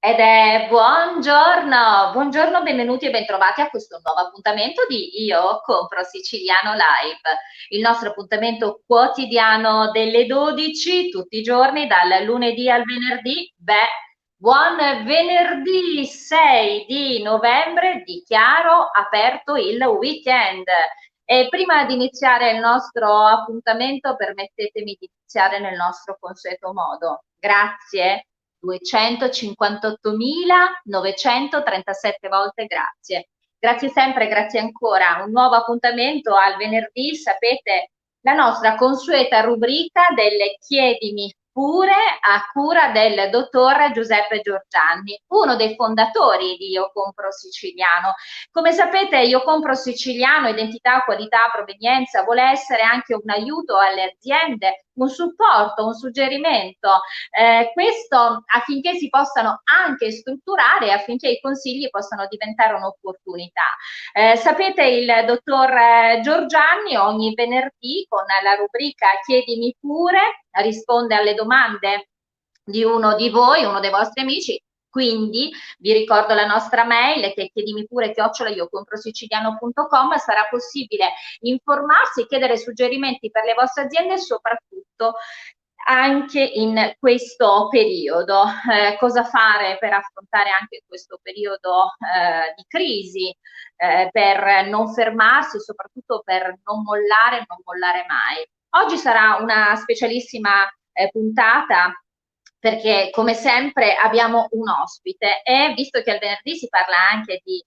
Ed è buongiorno, buongiorno, benvenuti e bentrovati a questo nuovo appuntamento di Io Compro Siciliano Live, il nostro appuntamento quotidiano delle 12, tutti i giorni, dal lunedì al venerdì. Buon venerdì 6 di novembre, dichiaro aperto il weekend. E prima di iniziare il nostro appuntamento, permettetemi di iniziare nel nostro consueto modo. Grazie. 258.937 volte grazie. Grazie sempre, grazie ancora. Un nuovo appuntamento al venerdì, sapete, la nostra consueta rubrica delle Chiedimi pure a cura del dottor Giuseppe Giorgianni, uno dei fondatori di Io Compro Siciliano. Come sapete, Io Compro Siciliano, identità, qualità, provenienza, vuole essere anche un aiuto alle aziende, un supporto, un suggerimento, questo affinché si possano anche strutturare, affinché i consigli possano diventare un'opportunità. Sapete, il dottor Giorgianni ogni venerdì con la rubrica Chiedimi pure risponde alle domande di uno di voi, uno dei vostri amici. Quindi vi ricordo la nostra mail che chiedimi pure @iocomprosiciliano.com. Sarà possibile informarsi e chiedere suggerimenti per le vostre aziende e soprattutto anche in questo periodo. Cosa fare per affrontare anche questo periodo di crisi, per non fermarsi, soprattutto per non mollare mai. Oggi sarà una specialissima puntata perché come sempre abbiamo un ospite e visto che al venerdì si parla anche di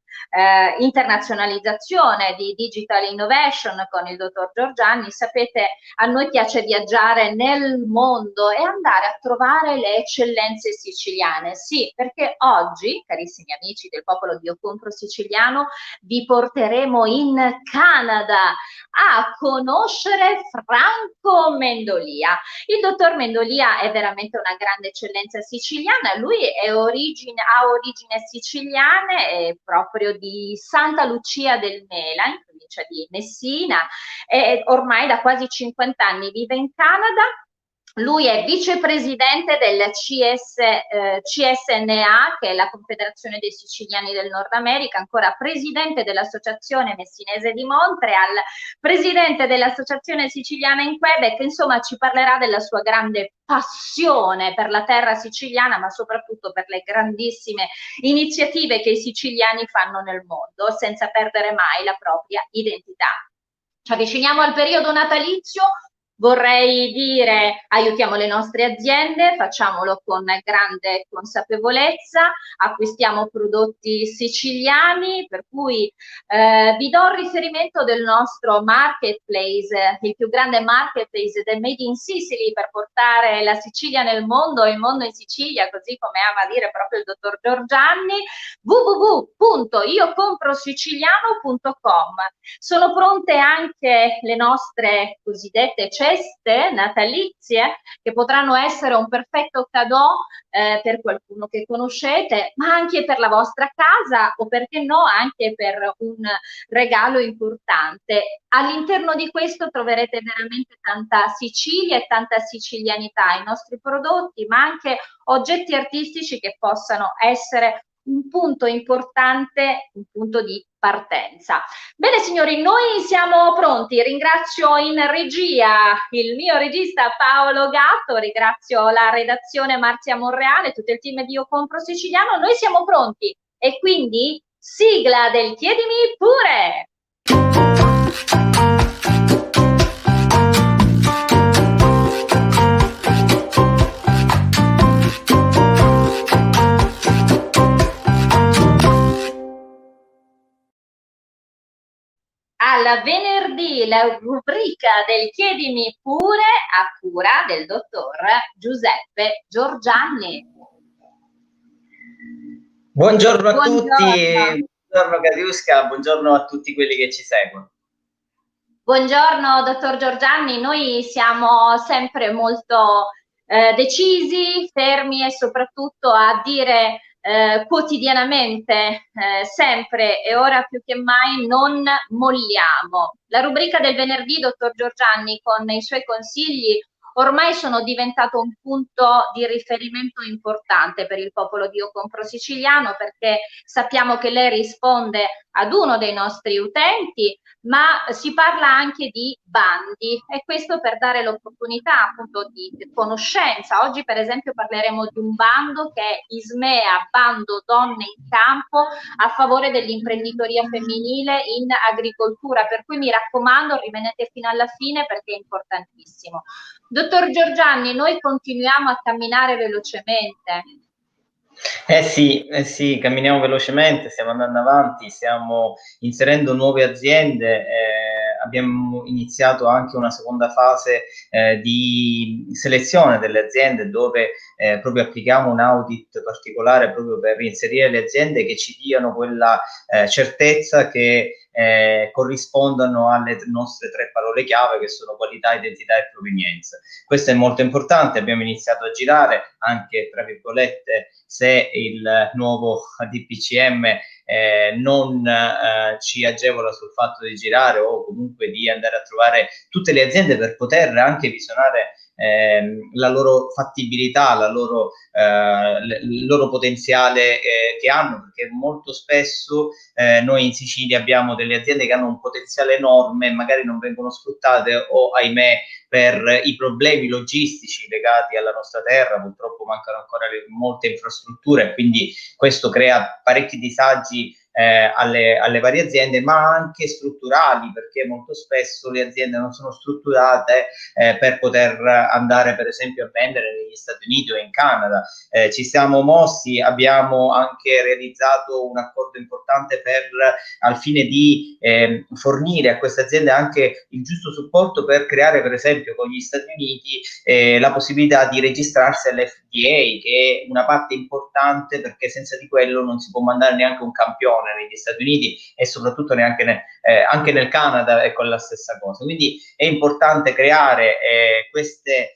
internazionalizzazione, di digital innovation con il dottor Giorgianni, sapete, a noi piace viaggiare nel mondo e andare a trovare le eccellenze siciliane. Sì, perché oggi, carissimi amici del popolo di Io Compro Siciliano, vi porteremo in Canada a conoscere Franco Mendolia. Il dottor Mendolia è veramente una grande eccellenza siciliana, lui ha origine siciliane proprio di Santa Lucia del Mela, in provincia di Messina, e ormai da quasi 50 anni vive in Canada. Lui è vicepresidente del CSNA, che è la Confederazione dei Siciliani del Nord America, ancora presidente dell'Associazione Messinese di Montreal, presidente dell'Associazione Siciliana in Quebec. Insomma, ci parlerà della sua grande passione per la terra siciliana, ma soprattutto per le grandissime iniziative che i siciliani fanno nel mondo, senza perdere mai la propria identità. Ci avviciniamo al periodo natalizio. Vorrei dire aiutiamo le nostre aziende, facciamolo con grande consapevolezza, acquistiamo prodotti siciliani, per cui vi do il riferimento del nostro marketplace, il più grande marketplace del Made in Sicily per portare la Sicilia nel mondo e il mondo in Sicilia, così come ama dire proprio il dottor Giorgianni, www.iocomprosiciliano.com. Sono pronte anche le nostre cosiddette ceste natalizie che potranno essere un perfetto cadeau per qualcuno che conoscete, ma anche per la vostra casa o perché no anche per un regalo importante. All'interno di questo troverete veramente tanta Sicilia e tanta sicilianità, i nostri prodotti, ma anche oggetti artistici che possano essere un punto importante, un punto di partenza. Bene signori, noi siamo pronti. Ringrazio in regia il mio regista Paolo Gatto, ringrazio la redazione Marzia Monreale, tutto il team di Io Compro Siciliano. Noi siamo pronti e quindi sigla del Chiedimi pure! Al venerdì la rubrica del Chiedimi pure a cura del dottor Giuseppe Giorgianni. Buongiorno a tutti, Buongiorno. buongiorno Katiuska, buongiorno a tutti quelli che ci seguono. Buongiorno dottor Giorgianni, noi siamo sempre molto decisi, fermi e soprattutto a dire quotidianamente, sempre e ora più che mai, non molliamo. La rubrica del venerdì, dottor Giorgianni, con i suoi consigli ormai sono diventato un punto di riferimento importante per il popolo di Ocompro Siciliano, perché sappiamo che lei risponde ad uno dei nostri utenti, ma si parla anche di bandi, e questo per dare l'opportunità appunto di conoscenza. Oggi per esempio parleremo di un bando che è Ismea, bando donne in campo, a favore dell'imprenditoria femminile in agricoltura, per cui mi raccomando, rimanete fino alla fine perché è importantissimo. Dottor Giorgianni, noi continuiamo a camminare velocemente. Eh sì, camminiamo velocemente, stiamo andando avanti, stiamo inserendo nuove aziende, abbiamo iniziato anche una seconda fase di selezione delle aziende dove proprio applichiamo un audit particolare proprio per inserire le aziende che ci diano quella certezza che corrispondano alle nostre tre parole chiave, che sono qualità, identità e provenienza. Questo è molto importante, abbiamo iniziato a girare anche, tra virgolette, se il nuovo DPCM non ci agevola sul fatto di girare o comunque di andare a trovare tutte le aziende per poter anche visionare la loro fattibilità, il loro potenziale che hanno, perché molto spesso noi in Sicilia abbiamo delle aziende che hanno un potenziale enorme e magari non vengono sfruttate o, ahimè, per i problemi logistici legati alla nostra terra, purtroppo mancano ancora molte infrastrutture, quindi questo crea parecchi disagi alle varie aziende, ma anche strutturali, perché molto spesso le aziende non sono strutturate per poter andare per esempio a vendere negli Stati Uniti o in Canada. Ci siamo mossi, abbiamo anche realizzato un accordo importante al fine di fornire a queste aziende anche il giusto supporto per creare per esempio con gli Stati Uniti la possibilità di registrarsi all'FDA, che è una parte importante, perché senza di quello non si può mandare neanche un campione negli Stati Uniti, e soprattutto neanche anche nel Canada è con la stessa cosa. Quindi è importante creare queste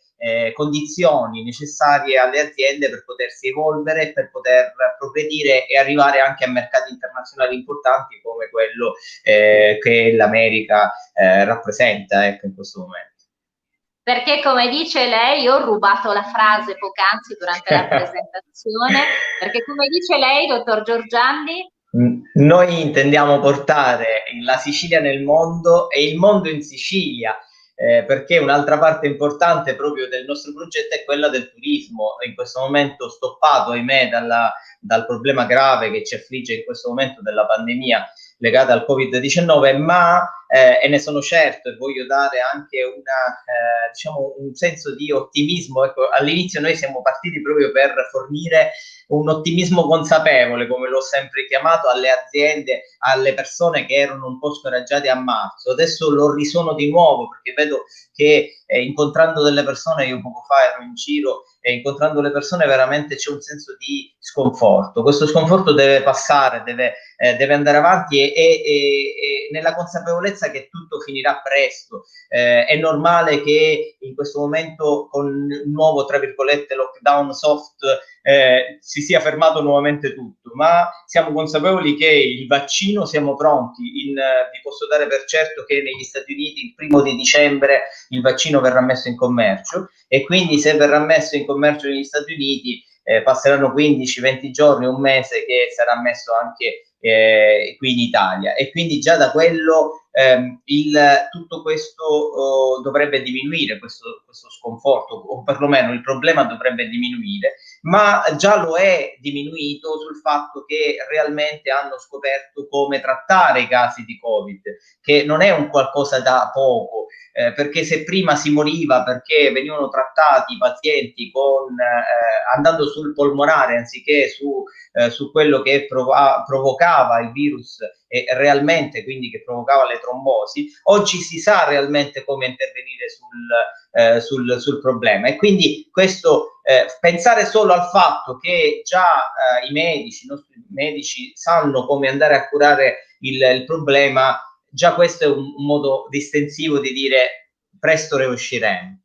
condizioni necessarie alle aziende per potersi evolvere, per poter progredire e arrivare anche a mercati internazionali importanti come quello che l'America rappresenta, ecco, in questo momento. Perché come dice lei, io ho rubato la frase poc'anzi durante la presentazione, perché come dice lei, dottor Giorgianni, noi intendiamo portare la Sicilia nel mondo e il mondo in Sicilia, perché un'altra parte importante proprio del nostro progetto è quella del turismo, in questo momento stoppato, ahimè, dal problema grave che ci affligge in questo momento della pandemia legata al Covid-19, ma e ne sono certo e voglio dare anche diciamo un senso di ottimismo. Ecco, all'inizio noi siamo partiti proprio per fornire un ottimismo consapevole, come l'ho sempre chiamato, alle aziende, alle persone che erano un po' scoraggiate a marzo. Adesso lo risono di nuovo, perché vedo che incontrando delle persone, io poco fa ero in giro e incontrando le persone veramente c'è un senso di sconforto. Questo sconforto deve passare, deve andare avanti e nella consapevolezza che tutto finirà presto. È normale che in questo momento con il nuovo, tra virgolette, lockdown soft si sia fermato nuovamente tutto, ma siamo consapevoli che il vaccino siamo pronti. Vi posso dare per certo che negli Stati Uniti il 1° dicembre il vaccino verrà messo in commercio, e quindi se verrà messo in commercio negli Stati Uniti passeranno 15-20 giorni, un mese che sarà messo anche qui in Italia, e quindi già da quello tutto questo dovrebbe diminuire, questo sconforto, o perlomeno il problema dovrebbe diminuire, ma già lo è diminuito sul fatto che realmente hanno scoperto come trattare i casi di Covid, che non è un qualcosa da poco. Perché se prima si moriva perché venivano trattati i pazienti andando sul polmonare anziché su quello che provocava il virus e realmente, quindi, che provocava le trombosi, oggi si sa realmente come intervenire sul problema, e quindi questo pensare solo al fatto che già i nostri medici sanno come andare a curare il problema, già questo è un modo distensivo di dire presto ne usciremo.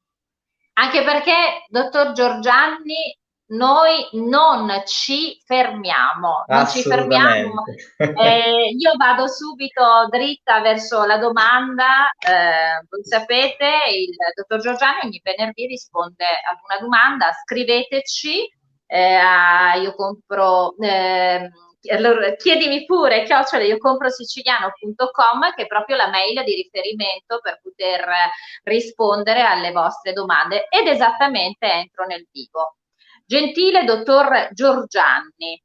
anche perché, dottor Giorgianni, noi non ci fermiamo, non ci fermiamo. Assolutamente. Io vado subito dritta verso la domanda. Voi sapete, il dottor Giorgiani ogni venerdì risponde ad una domanda, scriveteci, io compro, allora, chiedimi pure, chiocciola, io compro siciliano.com, che è proprio la mail di riferimento per poter rispondere alle vostre domande, ed esattamente entro nel vivo. Gentile dottor Giorgianni,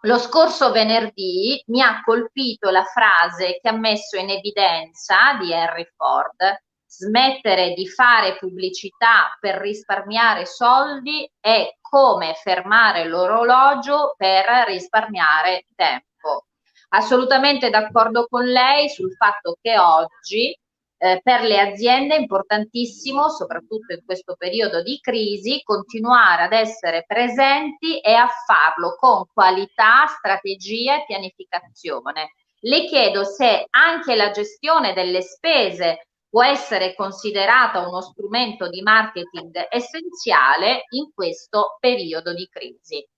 lo scorso venerdì mi ha colpito la frase che ha messo in evidenza di Henry Ford: smettere di fare pubblicità per risparmiare soldi è come fermare l'orologio per risparmiare tempo. Assolutamente d'accordo con lei sul fatto che oggi per le aziende è importantissimo, soprattutto in questo periodo di crisi, continuare ad essere presenti e a farlo con qualità, strategia e pianificazione. Le chiedo se anche la gestione delle spese può essere considerata uno strumento di marketing essenziale in questo periodo di crisi.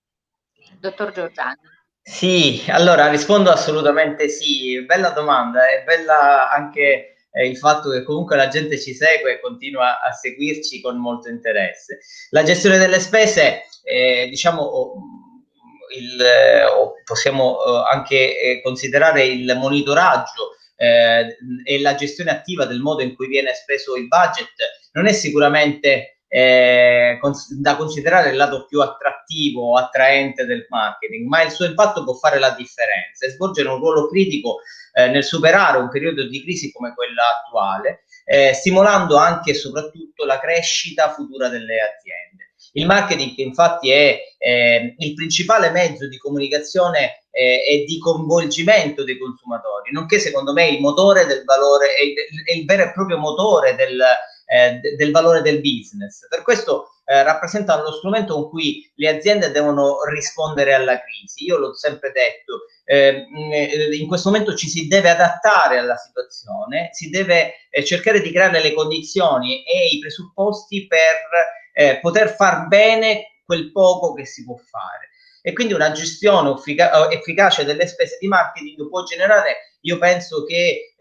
Dottor Giorgiani. Sì, allora rispondo assolutamente sì, bella domanda, è bella anche il fatto che comunque la gente ci segue e continua a seguirci con molto interesse. La gestione delle spese, diciamo, possiamo anche considerare il monitoraggio e la gestione attiva del modo in cui viene speso il budget, non è sicuramente da considerare il lato più attrattivo o attraente del marketing, ma il suo impatto può fare la differenza e svolgere un ruolo critico nel superare un periodo di crisi come quella attuale, stimolando anche e soprattutto la crescita futura delle aziende. Il marketing infatti è il principale mezzo di comunicazione e di coinvolgimento dei consumatori, nonché secondo me il motore del valore, è il vero e proprio motore del valore del business. Per questo rappresentano lo strumento con cui le aziende devono rispondere alla crisi. Io l'ho sempre detto, in questo momento ci si deve adattare alla situazione, si deve cercare di creare le condizioni e i presupposti per poter far bene quel poco che si può fare. E quindi una gestione efficace delle spese di marketing può generare, io penso che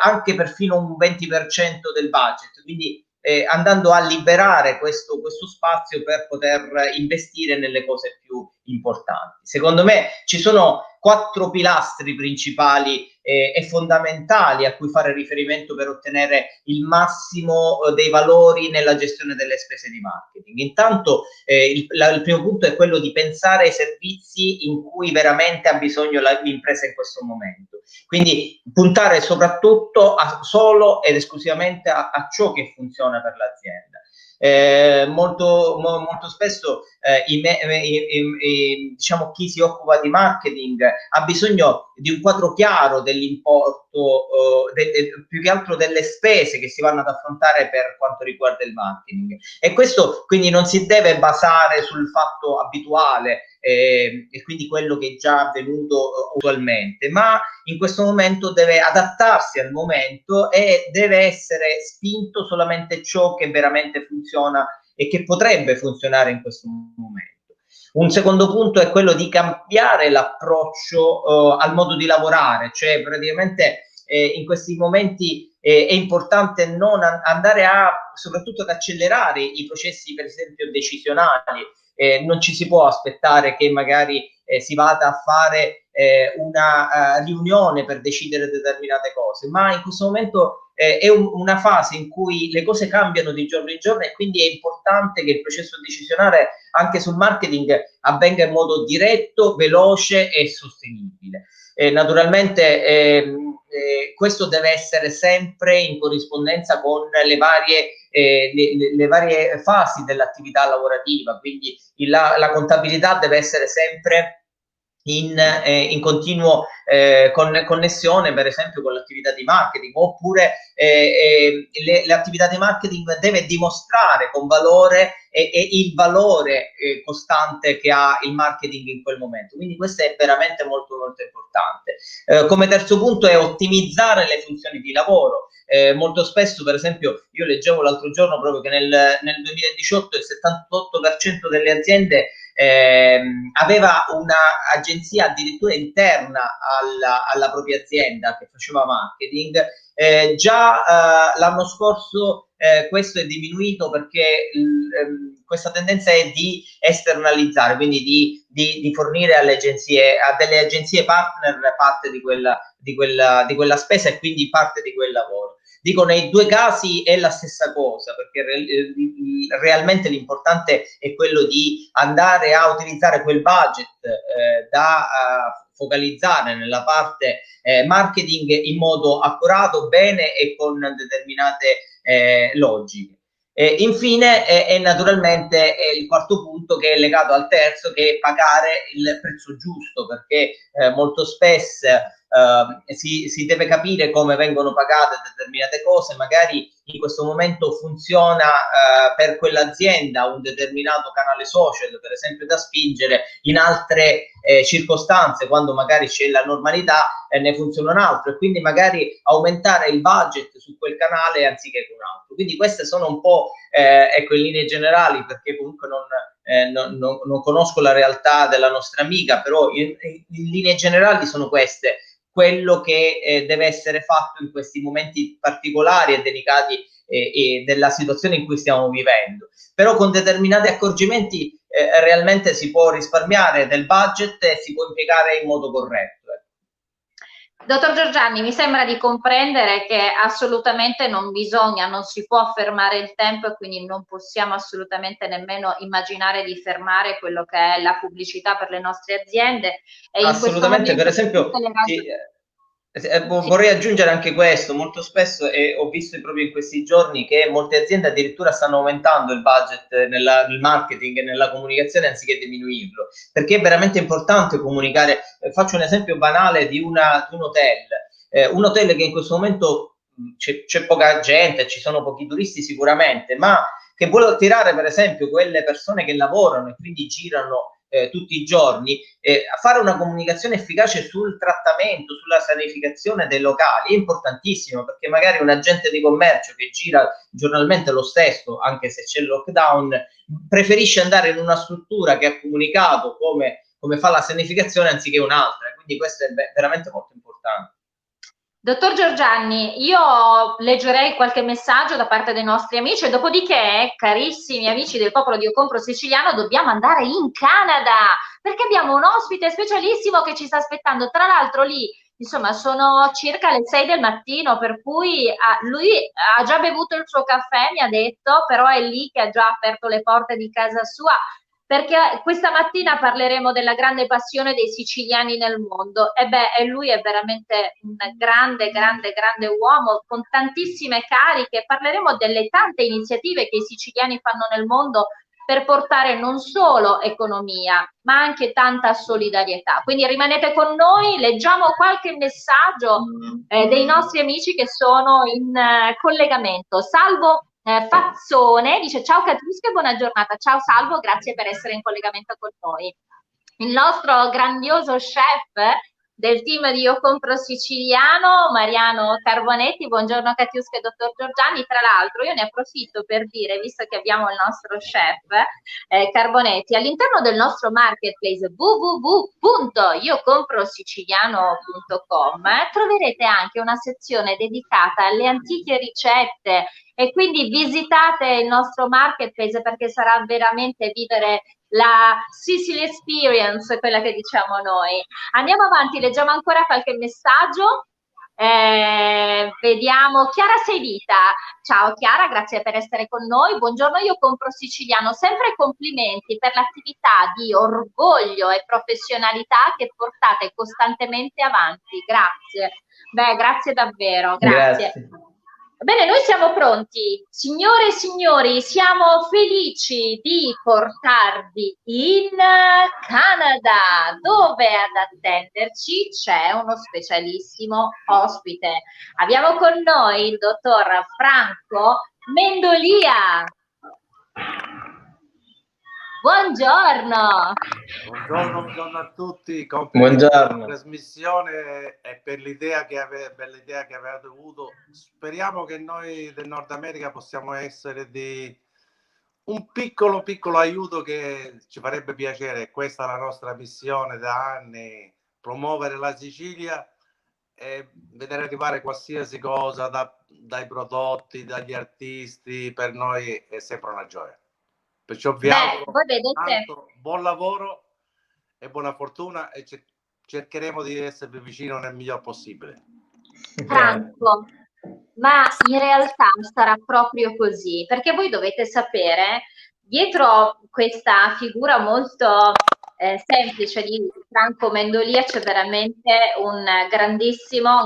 anche perfino un 20% del budget, quindi andando a liberare questo spazio per poter investire nelle cose più importanti. Secondo me ci sono 4 pilastri principali e fondamentali a cui fare riferimento per ottenere il massimo dei valori nella gestione delle spese di marketing. Intanto il primo punto è quello di pensare ai servizi in cui veramente ha bisogno l'impresa in questo momento. Quindi puntare soprattutto solo ed esclusivamente a ciò che funziona per l'azienda. Molto spesso diciamo, chi si occupa di marketing ha bisogno di un quadro chiaro dell'importo, più che altro delle spese che si vanno ad affrontare per quanto riguarda il marketing, e questo quindi non si deve basare sul fatto abituale e quindi quello che è già avvenuto usualmente, ma in questo momento deve adattarsi al momento e deve essere spinto solamente ciò che veramente funziona e che potrebbe funzionare in questo momento. Un secondo punto è quello di cambiare l'approccio al modo di lavorare, cioè praticamente in questi momenti è importante non andare soprattutto ad accelerare i processi, per esempio, decisionali. Non ci si può aspettare che magari si vada a fare una riunione per decidere determinate cose, ma in questo momento è una fase in cui le cose cambiano di giorno in giorno, e quindi è importante che il processo decisionale anche sul marketing avvenga in modo diretto, veloce e sostenibile. Naturalmente questo deve essere sempre in corrispondenza con le varie fasi dell'attività lavorativa, quindi la contabilità deve essere sempre in continuo connessione, per esempio, con l'attività di marketing, oppure l'attività di marketing deve dimostrare con valore il valore costante che ha il marketing in quel momento. Quindi questo è veramente molto molto importante. Come terzo punto è ottimizzare le funzioni di lavoro. Molto spesso, per esempio, io leggevo l'altro giorno proprio che nel 2018 il 78% delle aziende aveva un'agenzia addirittura interna alla propria azienda che faceva marketing. Già l'anno scorso questo è diminuito perché questa tendenza è di esternalizzare, quindi di fornire alle agenzie, a delle agenzie partner parte di quella spesa e quindi parte di quel lavoro. Dico, nei due casi è la stessa cosa, perché realmente l'importante è quello di andare a utilizzare quel budget da focalizzare nella parte marketing in modo accurato, bene e con determinate logiche. Infine è naturalmente il quarto punto, che è legato al terzo, che è pagare il prezzo giusto, perché molto spesso si deve capire come vengono pagate determinate cose. Magari in questo momento funziona per quell'azienda un determinato canale social, per esempio, da spingere, in altre circostanze, quando magari c'è la normalità, ne funziona un altro, e quindi magari aumentare il budget su quel canale anziché con un altro. Quindi queste sono un po' ecco, in linee generali, perché comunque non conosco la realtà della nostra amica, però in linee generali sono queste quello che deve essere fatto in questi momenti particolari e delicati della situazione in cui stiamo vivendo. Però con determinati accorgimenti realmente si può risparmiare del budget e si può impiegare in modo corretto. Dottor Giorgianni, mi sembra di comprendere che assolutamente non bisogna, non si può fermare il tempo, e quindi non possiamo assolutamente nemmeno immaginare di fermare quello che è la pubblicità per le nostre aziende. E in questo Assolutamente, per momento esempio, tutte le sì. vorrei aggiungere anche questo. Molto spesso, e ho visto proprio in questi giorni, che molte aziende addirittura stanno aumentando il budget nel marketing e nella comunicazione anziché diminuirlo, perché è veramente importante comunicare. Faccio un esempio banale di un hotel. Un hotel che in questo momento c'è poca gente, ci sono pochi turisti sicuramente, ma che vuole attirare per esempio quelle persone che lavorano e quindi girano tutti i giorni, a fare una comunicazione efficace sul trattamento, sulla sanificazione dei locali è importantissimo, perché magari un agente di commercio che gira giornalmente lo stesso, anche se c'è il lockdown, preferisce andare in una struttura che ha comunicato come fa la sanificazione anziché un'altra, quindi questo è veramente molto importante. Dottor Giorgianni, io leggerei qualche messaggio da parte dei nostri amici, e dopodiché, carissimi amici del popolo di Io Compro Siciliano, dobbiamo andare in Canada, perché abbiamo un ospite specialissimo che ci sta aspettando. Tra l'altro lì, insomma, sono circa le 6 del mattino, per cui lui ha già bevuto il suo caffè, mi ha detto, però è lì che ha già aperto le porte di casa sua, perché questa mattina parleremo della grande passione dei siciliani nel mondo. E lui è veramente un grande, grande, grande uomo con tantissime cariche. Parleremo delle tante iniziative che i siciliani fanno nel mondo per portare non solo economia, ma anche tanta solidarietà. Quindi rimanete con noi, leggiamo qualche messaggio dei nostri amici che sono in collegamento. Salvo Fazzone dice: ciao Catrusca e buona giornata. Ciao Salvo, grazie per essere in collegamento con noi. Il nostro grandioso chef del team di Io Compro Siciliano, Mariano Carbonetti. Buongiorno Catiusca e dottor Giorgiani. Tra l'altro io ne approfitto per dire, visto che abbiamo il nostro chef Carbonetti, all'interno del nostro marketplace www.iocomprosiciliano.com troverete anche una sezione dedicata alle antiche ricette, e quindi visitate il nostro marketplace, perché sarà veramente vivere la Sicily Experience, quella che diciamo noi. Andiamo avanti, leggiamo ancora qualche messaggio. Vediamo Chiara Seivita. Ciao Chiara, grazie per essere con noi. Buongiorno, Io Compro Siciliano. Sempre complimenti per l'attività di orgoglio e professionalità che portate costantemente avanti. Grazie. Beh, grazie davvero, grazie. Bene, noi siamo pronti. Signore e signori, siamo felici di portarvi in Canada, dove ad attenderci c'è uno specialissimo ospite. Abbiamo con noi il dottor Franco Mendolia. Buongiorno. Buongiorno a tutti, complimenti per la trasmissione e per l'idea che avete avuto. Speriamo che noi del Nord America possiamo essere di un piccolo aiuto che ci farebbe piacere. Questa è la nostra missione da anni, promuovere la Sicilia e vedere arrivare qualsiasi cosa dai prodotti, dagli artisti, per noi è sempre una gioia. Perciò vi Beh, auguro voi vedete, tanto buon lavoro e buona fortuna e cercheremo di esservi vicino nel miglior possibile. Franco, ma in realtà sarà proprio così, perché voi dovete sapere, dietro questa figura molto semplice di Franco Mendolia c'è veramente un grandissimo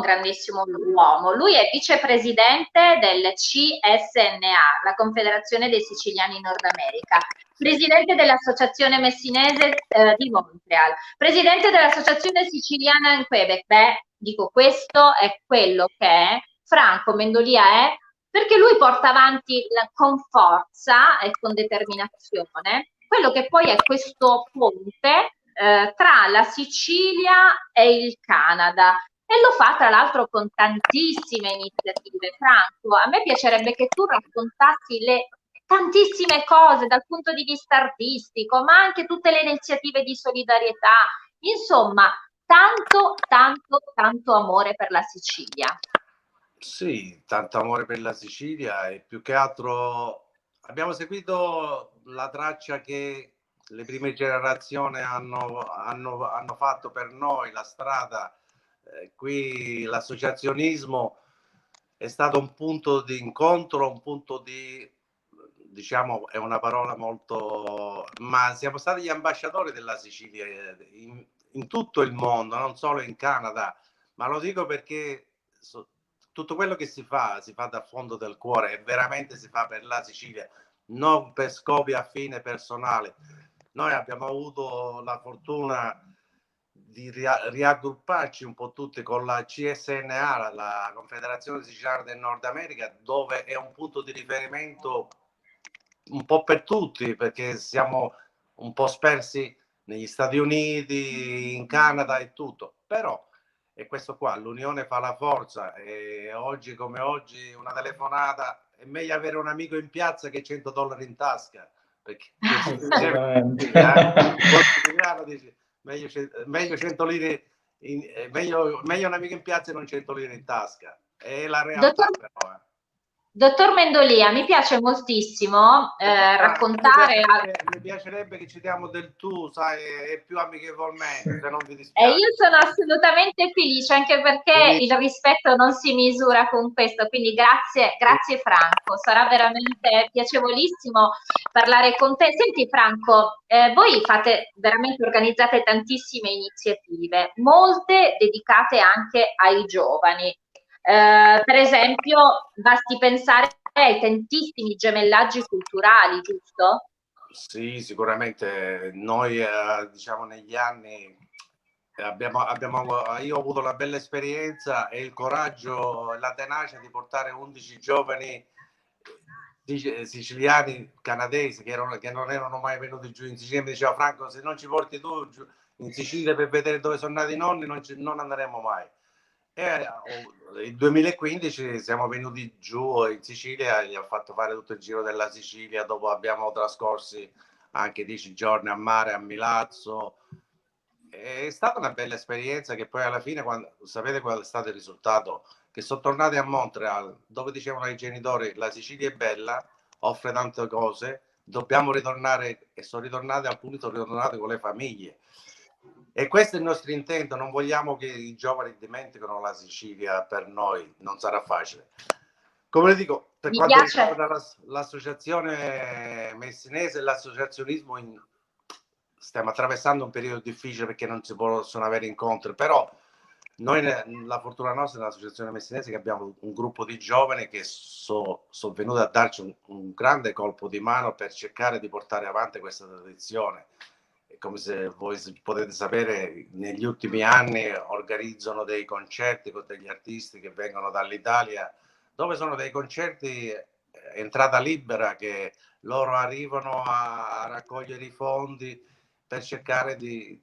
uomo. Lui è vicepresidente del CSNA, la Confederazione dei Siciliani in Nord America, presidente dell'Associazione Messinese di Montreal, presidente dell'Associazione Siciliana in Quebec. Beh, dico, questo è quello che Franco Mendolia è, perché lui porta avanti con forza e con determinazione quello che poi è questo ponte tra la Sicilia e il Canada. E lo fa tra l'altro con tantissime iniziative. Franco, a me piacerebbe che tu raccontassi le tantissime cose dal punto di vista artistico, ma anche tutte le iniziative di solidarietà. Insomma, tanto amore per la Sicilia. Sì, tanto amore per la Sicilia e più che altro abbiamo seguito la traccia che le prime generazioni hanno fatto per noi, la strada. Qui l'associazionismo è stato un punto di incontro, un punto di, diciamo, è una parola molto, ma siamo stati gli ambasciatori della Sicilia in tutto il mondo, non solo in Canada, ma lo dico perché tutto quello che si fa da fondo del cuore e veramente si fa per la Sicilia, non per scopi a fine personale. Noi abbiamo avuto la fortuna di riaggrupparci un po' tutti con la CSNA, la Confederazione Siciliana del Nord America, dove è un punto di riferimento un po' per tutti, perché siamo un po' spersi negli Stati Uniti, in Canada e tutto. Però è questo qua, l'unione fa la forza e oggi come oggi una telefonata è meglio avere un amico in piazza che $100 in tasca, perché dice, meglio 100 lire meglio un amico in piazza e non 100 lire in tasca, è la realtà. Dottor, però dottor Mendolia, mi piace moltissimo raccontare. Mi piacerebbe che ci diamo del tu, sai, e più amichevolmente, se non vi E dispiace. io sono assolutamente felice, anche perché il rispetto non si misura con questo, quindi grazie Franco, sarà veramente piacevolissimo parlare con te. Senti Franco, voi organizzate tantissime iniziative, molte dedicate anche ai giovani. Per esempio, basti pensare ai tantissimi gemellaggi culturali, giusto? Sì, sicuramente noi diciamo negli anni io ho avuto la bella esperienza e il coraggio e la tenacia di portare 11 giovani siciliani canadesi che non erano mai venuti giù in Sicilia. Mi diceva Franco, se non ci porti tu giù in Sicilia per vedere dove sono nati i nonni non andremo mai. E nel 2015 siamo venuti giù in Sicilia, gli ho fatto fare tutto il giro della Sicilia, dopo abbiamo trascorsi anche 10 giorni a mare a Milazzo. È stata una bella esperienza che poi alla fine, sapete qual è stato il risultato? Che sono tornati a Montreal, dove dicevano ai genitori la Sicilia è bella, offre tante cose, dobbiamo ritornare, e sono ritornati, alcuni sono ritornati con le famiglie. E questo è il nostro intento, non vogliamo che i giovani dimenticano la Sicilia, per noi non sarà facile. Come le dico, per Mi quanto piace. riguarda l'associazione messinese e l'associazionismo, stiamo attraversando un periodo difficile perché non si possono avere incontri, però noi, la fortuna nostra nell'associazione messinese, che abbiamo un gruppo di giovani che sono venuti a darci un grande colpo di mano per cercare di portare avanti questa tradizione. Come se voi potete sapere, negli ultimi anni organizzano dei concerti con degli artisti che vengono dall'Italia, dove sono dei concerti entrata libera, che loro arrivano a raccogliere i fondi per cercare di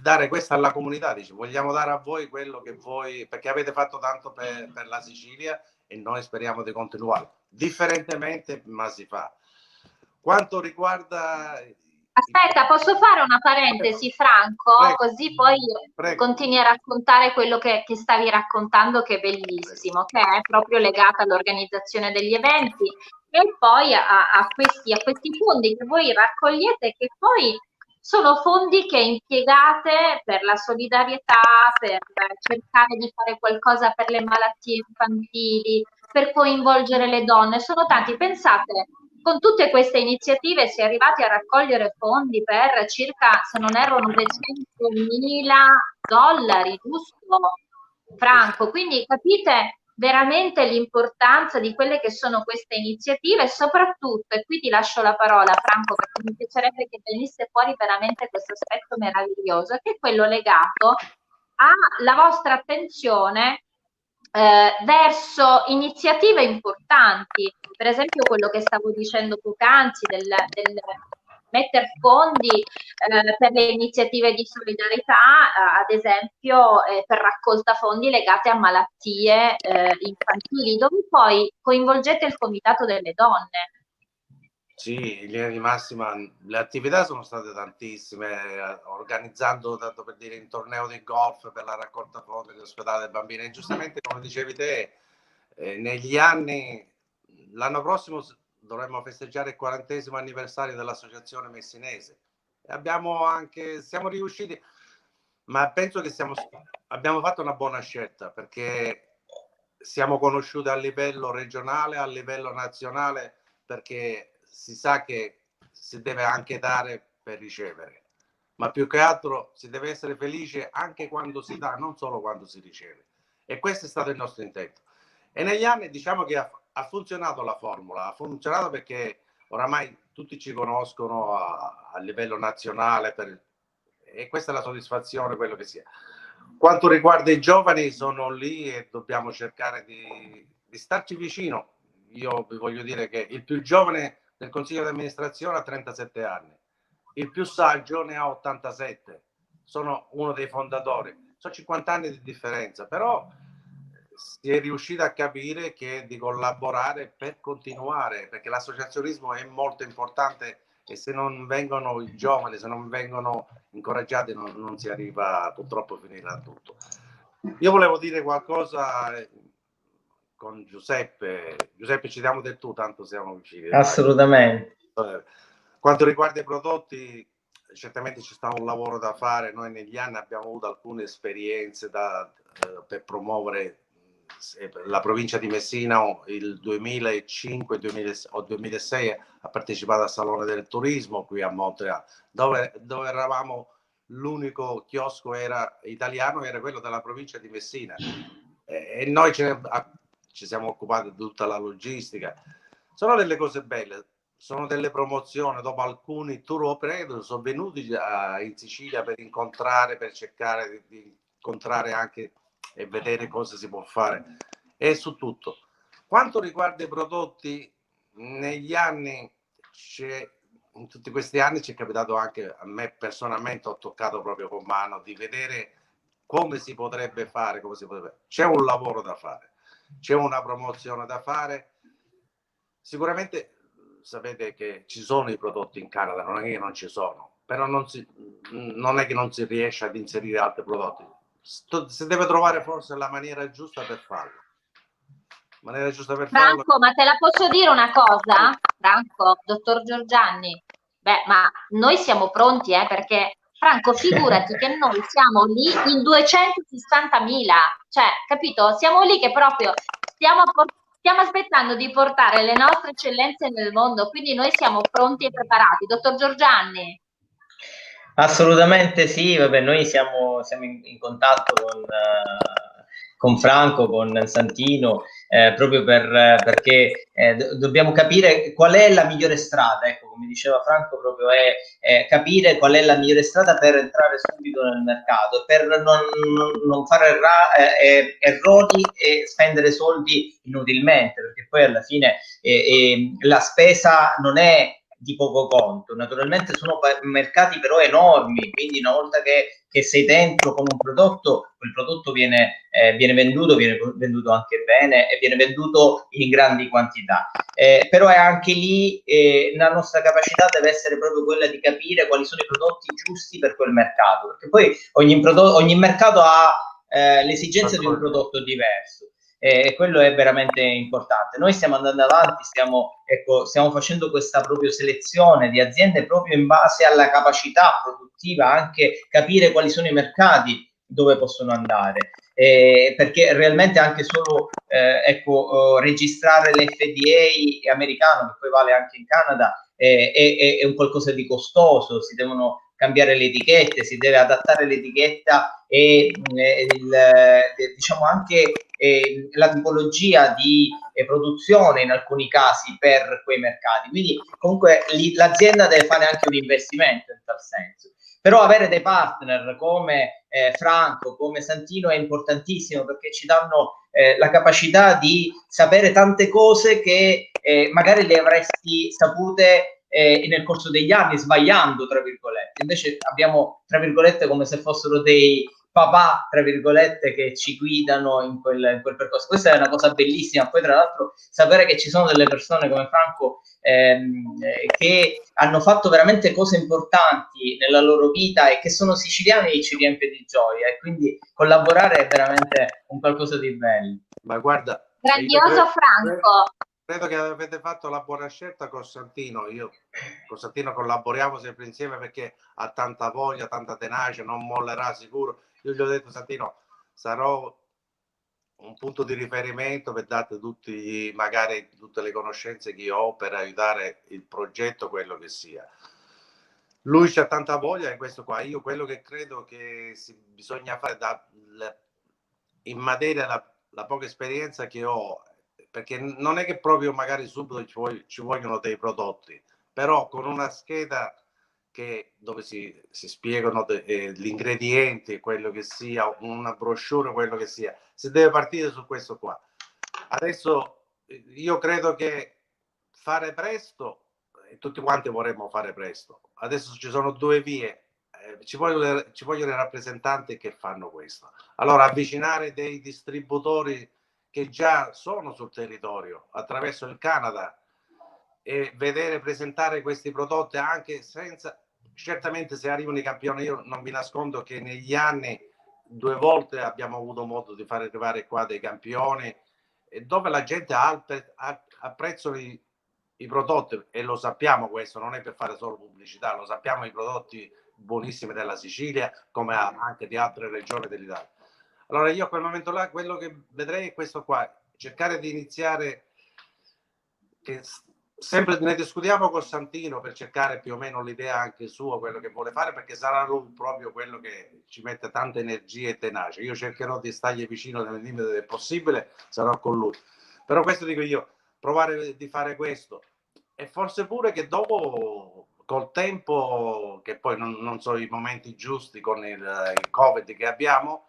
dare questo alla comunità. Dice, vogliamo dare a voi quello che voi, perché avete fatto tanto per la Sicilia e noi speriamo di continuare differentemente, ma si fa. Quanto riguarda... Aspetta, posso fare una parentesi, Franco? Prego. Così poi Prego. continui a raccontare quello che stavi raccontando, che è bellissimo, che è proprio legato all'organizzazione degli eventi e poi a questi fondi che voi raccogliete, che poi sono fondi che impiegate per la solidarietà, per cercare di fare qualcosa per le malattie infantili, per coinvolgere le donne. Sono tanti, pensate, con tutte queste iniziative si è arrivati a raccogliere fondi per circa, se non erro, 900.000 dollari, giusto, Franco? Quindi capite veramente l'importanza di quelle che sono queste iniziative e soprattutto, e qui ti lascio la parola, Franco, perché mi piacerebbe che venisse fuori veramente questo aspetto meraviglioso, che è quello legato alla vostra attenzione verso iniziative importanti, per esempio quello che stavo dicendo poc'anzi del mettere fondi per le iniziative di solidarietà, ad esempio per raccolta fondi legate a malattie infantili, dove poi coinvolgete il Comitato delle Donne. Sì, in linea di massima le attività sono state tantissime, organizzando, tanto per dire, un torneo di golf per la raccolta fondi dell'ospedale del bambino. E giustamente, come dicevi te, negli anni, l'anno prossimo dovremmo festeggiare il 40° anniversario dell'Associazione Messinese. E siamo riusciti, ma penso che abbiamo fatto una buona scelta, perché siamo conosciuti a livello regionale, a livello nazionale, perché si sa che si deve anche dare per ricevere, ma più che altro si deve essere felice anche quando si dà, non solo quando si riceve. E questo è stato il nostro intento. E negli anni diciamo che ha funzionato la formula, ha funzionato perché oramai tutti ci conoscono a livello nazionale e questa è la soddisfazione, quello che sia. Quanto riguarda i giovani, sono lì e dobbiamo cercare di starci vicino. Io vi voglio dire che il più giovane del consiglio di amministrazione ha 37 anni, il più saggio ne ha 87, sono uno dei fondatori, sono 50 anni di differenza, però si è riuscito a capire che di collaborare per continuare, perché l'associazionismo è molto importante e se non vengono i giovani, se non vengono incoraggiati non si arriva purtroppo a finire a tutto. Io volevo dire qualcosa con Giuseppe, ci diamo del tu, tanto siamo vicini. Assolutamente. Quanto riguarda i prodotti, certamente ci sta un lavoro da fare. Noi negli anni abbiamo avuto alcune esperienze per promuovere la provincia di Messina. Il 2005 o 2006 ha partecipato al Salone del Turismo qui a Montreal, dove eravamo l'unico chiosco italiano, era quello della provincia di Messina, e noi ci siamo occupati di tutta la logistica. Sono delle cose belle, sono delle promozioni. Dopo alcuni tour operator sono venuti in Sicilia per incontrare, per cercare di incontrare anche e vedere cosa si può fare, e su tutto. Quanto riguarda i prodotti, negli anni in tutti questi anni ci è capitato anche a me personalmente, ho toccato proprio con mano di vedere come si potrebbe fare, c'è un lavoro da fare, c'è una promozione da fare. Sicuramente sapete che ci sono i prodotti in Canada, non è che non ci sono, però non è che non si riesce ad inserire altri prodotti. Si deve trovare forse la maniera giusta per farlo. Franco, ma te la posso dire una cosa? Franco, dottor Giorgianni, beh, ma noi siamo pronti, perché Franco, figurati che noi siamo lì in 260.000, cioè, capito? Siamo lì che proprio stiamo aspettando di portare le nostre eccellenze nel mondo, quindi noi siamo pronti e preparati. Dottor Giorgianni. Assolutamente sì, vabbè, noi siamo in contatto con Franco, con Santino, proprio perché dobbiamo capire qual è la migliore strada. Ecco, come diceva Franco, proprio è capire qual è la migliore strada per entrare subito nel mercato, per non fare errori e spendere soldi inutilmente, perché poi alla fine la spesa non è di poco conto. Naturalmente sono mercati però enormi, quindi una volta che sei dentro con un prodotto quel prodotto viene venduto anche bene e viene venduto in grandi quantità. Però è anche lì la nostra capacità deve essere proprio quella di capire quali sono i prodotti giusti per quel mercato, perché poi ogni mercato ha le esigenze di un prodotto diverso. E quello è veramente importante. Noi stiamo andando avanti, stiamo facendo questa proprio selezione di aziende proprio in base alla capacità produttiva, anche capire quali sono i mercati dove possono andare, perché realmente anche solo registrare l'FDA americano, che poi vale anche in Canada, è un qualcosa di costoso, si devono cambiare le etichette, si deve adattare l'etichetta e diciamo anche la tipologia di produzione in alcuni casi per quei mercati. Quindi comunque l'azienda deve fare anche un investimento in tal senso. Però avere dei partner come Franco, come Santino è importantissimo, perché ci danno la capacità di sapere tante cose che magari le avresti sapute nel corso degli anni sbagliando, tra virgolette. Invece abbiamo, tra virgolette, come se fossero dei papà, tra virgolette, che ci guidano in quel percorso. Questa è una cosa bellissima. Poi tra l'altro sapere che ci sono delle persone come Franco che hanno fatto veramente cose importanti nella loro vita e che sono siciliani ci riempie di gioia, e quindi collaborare è veramente un qualcosa di bello. Ma guarda, grandioso Franco. Credo che avete fatto la buona scelta con Santino. Io con Santino collaboriamo sempre insieme perché ha tanta voglia, tanta tenacia, non mollerà sicuro. Io gli ho detto, Santino, sarò un punto di riferimento per dare magari tutte le conoscenze che ho per aiutare il progetto, quello che sia. Lui c'ha tanta voglia, e questo qua. Io quello che credo che bisogna fare in materia la poca esperienza che ho, perché non è che proprio magari subito ci vogliono dei prodotti, però con una scheda dove si spiegano gli ingredienti, quello che sia, una brochure, quello che sia, si deve partire su questo qua. Adesso io credo che fare presto, tutti quanti vorremmo fare presto. Adesso ci sono due vie, ci vogliono i rappresentanti che fanno questo. Allora avvicinare dei distributori che già sono sul territorio attraverso il Canada e vedere presentare questi prodotti anche senza, certamente se arrivano i campioni, io non vi nascondo che negli anni 2 volte abbiamo avuto modo di far arrivare qua dei campioni dove la gente apprezza i prodotti, e lo sappiamo, questo non è per fare solo pubblicità, lo sappiamo, i prodotti buonissimi della Sicilia come anche di altre regioni dell'Italia. Allora io a quel momento là quello che vedrei è questo qua, cercare di iniziare, che sempre ne discutiamo con Santino per cercare più o meno l'idea anche sua, quello che vuole fare, perché sarà lui proprio quello che ci mette tanta energia e tenacia. Io cercherò di stargli vicino nel limite del possibile, sarò con lui. Però questo dico io, provare di fare questo, e forse pure che dopo col tempo, che poi non so i momenti giusti con il Covid che abbiamo,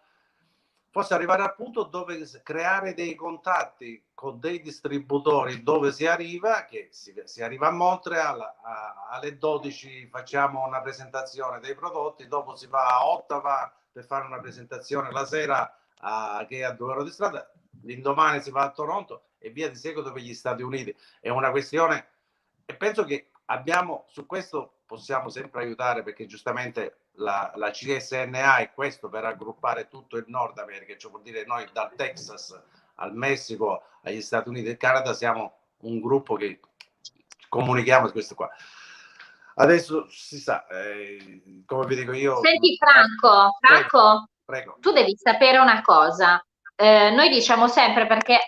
possa arrivare al punto dove creare dei contatti con dei distributori, dove si arriva, che si arriva a Montreal, alle 12 facciamo una presentazione dei prodotti, dopo si va a Ottawa per fare una presentazione la sera che è a 2 ore di strada, l'indomani si va a Toronto e via di seguito per gli Stati Uniti. È una questione, e penso che abbiamo, su questo possiamo sempre aiutare, perché giustamente la CSNA è questo, per raggruppare tutto il Nord America, cioè vuol dire noi dal Texas al Messico, agli Stati Uniti e Canada siamo un gruppo che comunichiamo su questo qua. Adesso si sa, come vi dico io... Senti Franco, prego. Tu devi sapere una cosa. Noi diciamo sempre, perché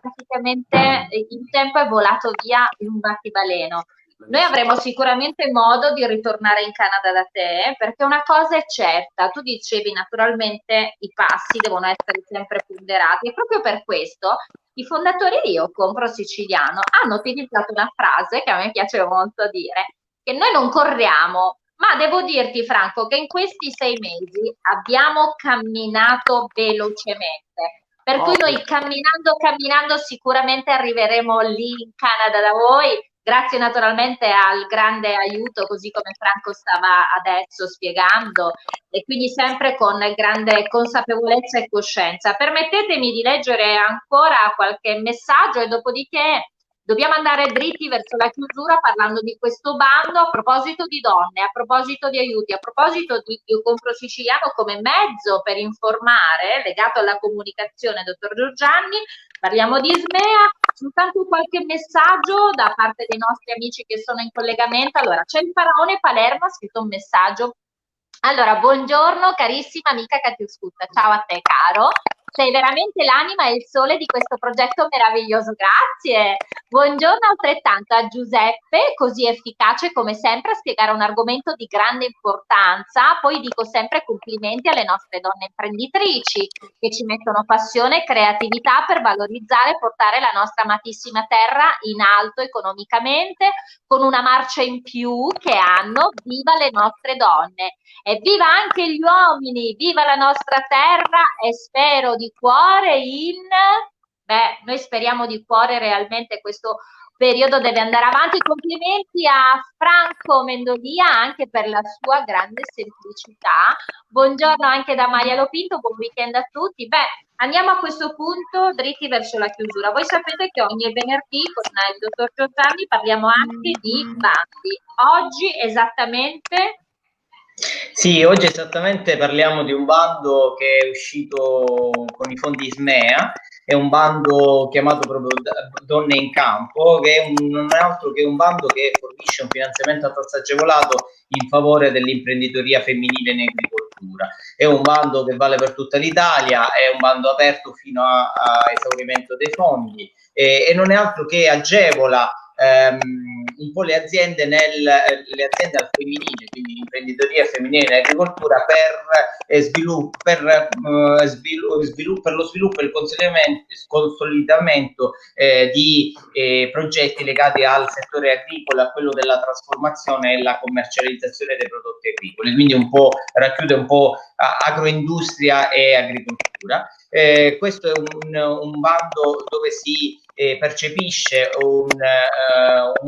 praticamente il tempo è volato via in un battibaleno. Noi avremo sicuramente modo di ritornare in Canada da te, perché una cosa è certa, tu dicevi naturalmente i passi devono essere sempre ponderati, e proprio per questo i fondatori di Io Compro Siciliano hanno utilizzato una frase che a me piace molto dire, che noi non corriamo, ma devo dirti Franco che in questi 6 mesi abbiamo camminato velocemente, per cui noi camminando sicuramente arriveremo lì in Canada da voi, grazie naturalmente al grande aiuto, così come Franco stava adesso spiegando, e quindi sempre con grande consapevolezza e coscienza. Permettetemi di leggere ancora qualche messaggio e dopodiché dobbiamo andare dritti verso la chiusura parlando di questo bando a proposito di donne, a proposito di aiuti, a proposito di Io Compro Siciliano come mezzo per informare, legato alla comunicazione, dottor Giorgianni. Parliamo di Ismea, soltanto qualche messaggio da parte dei nostri amici che sono in collegamento. Allora, c'è il Faraone Palermo, ha scritto un messaggio. Allora, buongiorno carissima amica Catiuscutta, ciao a te caro. Sei veramente l'anima e il sole di questo progetto meraviglioso, grazie. Buongiorno altrettanto a Giuseppe, così efficace come sempre a spiegare un argomento di grande importanza. Poi dico sempre complimenti alle nostre donne imprenditrici che ci mettono passione e creatività per valorizzare e portare la nostra amatissima terra in alto economicamente, con una marcia in più che hanno. Viva le nostre donne! E viva anche gli uomini, viva la nostra terra e spero di cuore noi speriamo di cuore realmente questo periodo deve andare avanti. Complimenti a Franco Mendolia anche per la sua grande semplicità. Buongiorno anche da Maria Lopinto, buon weekend a tutti. Andiamo a questo punto dritti verso la chiusura. Voi sapete che ogni venerdì con il dottor Giordani parliamo anche di bandi. Oggi esattamente... Sì, oggi esattamente parliamo di un bando che è uscito con i fondi Ismea, è un bando chiamato proprio Donne in Campo, che è non è altro che un bando che fornisce un finanziamento a tasso agevolato in favore dell'imprenditoria femminile in agricoltura. È un bando che vale per tutta l'Italia, è un bando aperto fino a esaurimento dei fondi e non è altro che agevola un po' le aziende al femminile, quindi l'imprenditoria femminile in agricoltura per lo sviluppo e il consolidamento di progetti legati al settore agricolo, a quello della trasformazione e la commercializzazione dei prodotti agricoli, quindi racchiude un po' agroindustria e agricoltura. Questo è un bando dove si percepisce un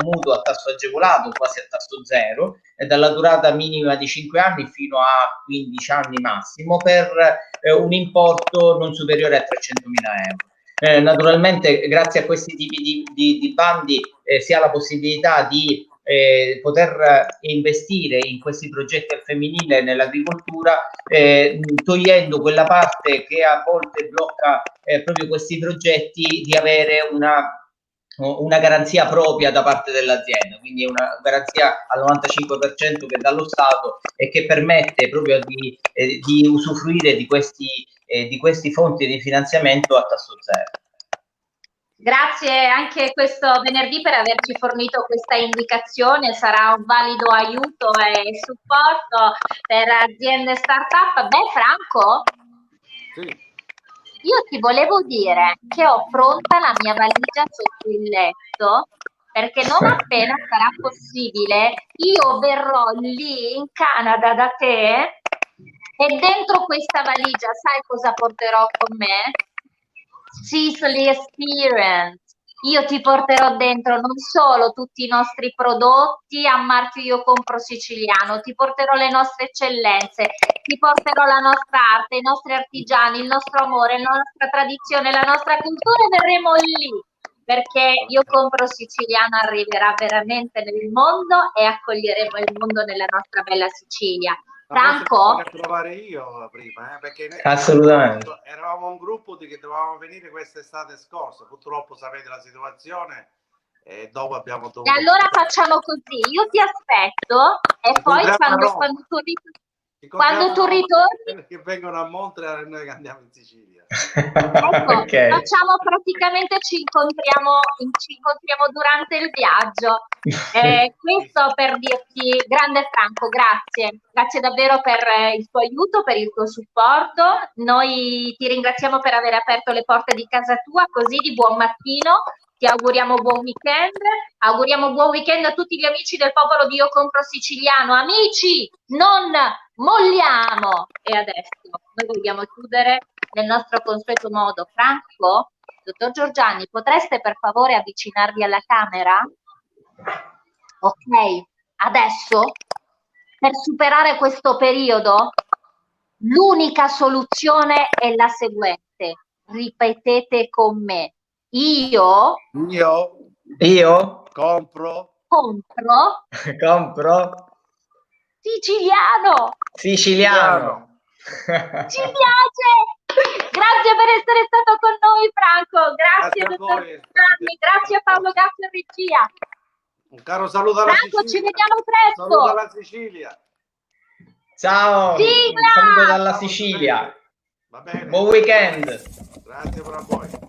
mutuo a tasso agevolato, quasi a tasso zero, dalla durata minima di 5 anni fino a 15 anni massimo, per un importo non superiore a 300.000 euro. Naturalmente, grazie a questi tipi di bandi si ha la possibilità di poter investire in questi progetti al femminile nell'agricoltura, togliendo quella parte che a volte blocca proprio questi progetti di avere una garanzia propria da parte dell'azienda, quindi una garanzia al 95% che dallo Stato e che permette proprio di usufruire di questi fonti di finanziamento a tasso zero. Grazie anche questo venerdì per averci fornito questa indicazione, sarà un valido aiuto e supporto per aziende start-up. Franco? Sì. Io ti volevo dire che ho pronta la mia valigia sotto il letto, perché non appena sarà possibile io verrò lì in Canada da te e dentro questa valigia sai cosa porterò con me? Sicily Experience. Io ti porterò dentro non solo tutti i nostri prodotti a marchio Io Compro Siciliano, ti porterò le nostre eccellenze, ti porterò la nostra arte, i nostri artigiani, il nostro amore, la nostra tradizione, la nostra cultura e verremo lì, perché Io Compro Siciliano arriverà veramente nel mondo e accoglieremo il mondo nella nostra bella Sicilia. Franco? A trovare io prima, perché assolutamente eravamo un gruppo che dovevamo venire quest'estate scorsa, purtroppo sapete la situazione e dopo abbiamo dovuto... E allora facciamo così, io ti aspetto e poi quando tu ritorni che vengono a Montreal e noi che andiamo in Sicilia. Ecco, okay. Facciamo praticamente ci incontriamo durante il viaggio. Questo per dirti, grande Franco, grazie davvero per il tuo aiuto, per il tuo supporto. Noi ti ringraziamo per aver aperto le porte di casa tua così di buon mattino. Ti auguriamo buon weekend a tutti gli amici del popolo di Io Compro Siciliano. Amici, non molliamo! E adesso noi dobbiamo chiudere nel nostro consueto modo. Franco, dottor Giorgianni, potreste per favore avvicinarvi alla camera? Ok, adesso per superare questo periodo l'unica soluzione è la seguente. Ripetete con me. Io compro siciliano. Siciliano. Ci piace! Grazie per essere stato con noi, Franco. Grazie, dottor Gianni. Grazie a Paolo Gazzo in regia. Un caro saluto alla Franco, Sicilia. ci vediamo presto. Saluto alla Sicilia. Ciao, Sigla! un saluto dalla Sicilia. Va bene. Buon weekend. Grazie per voi.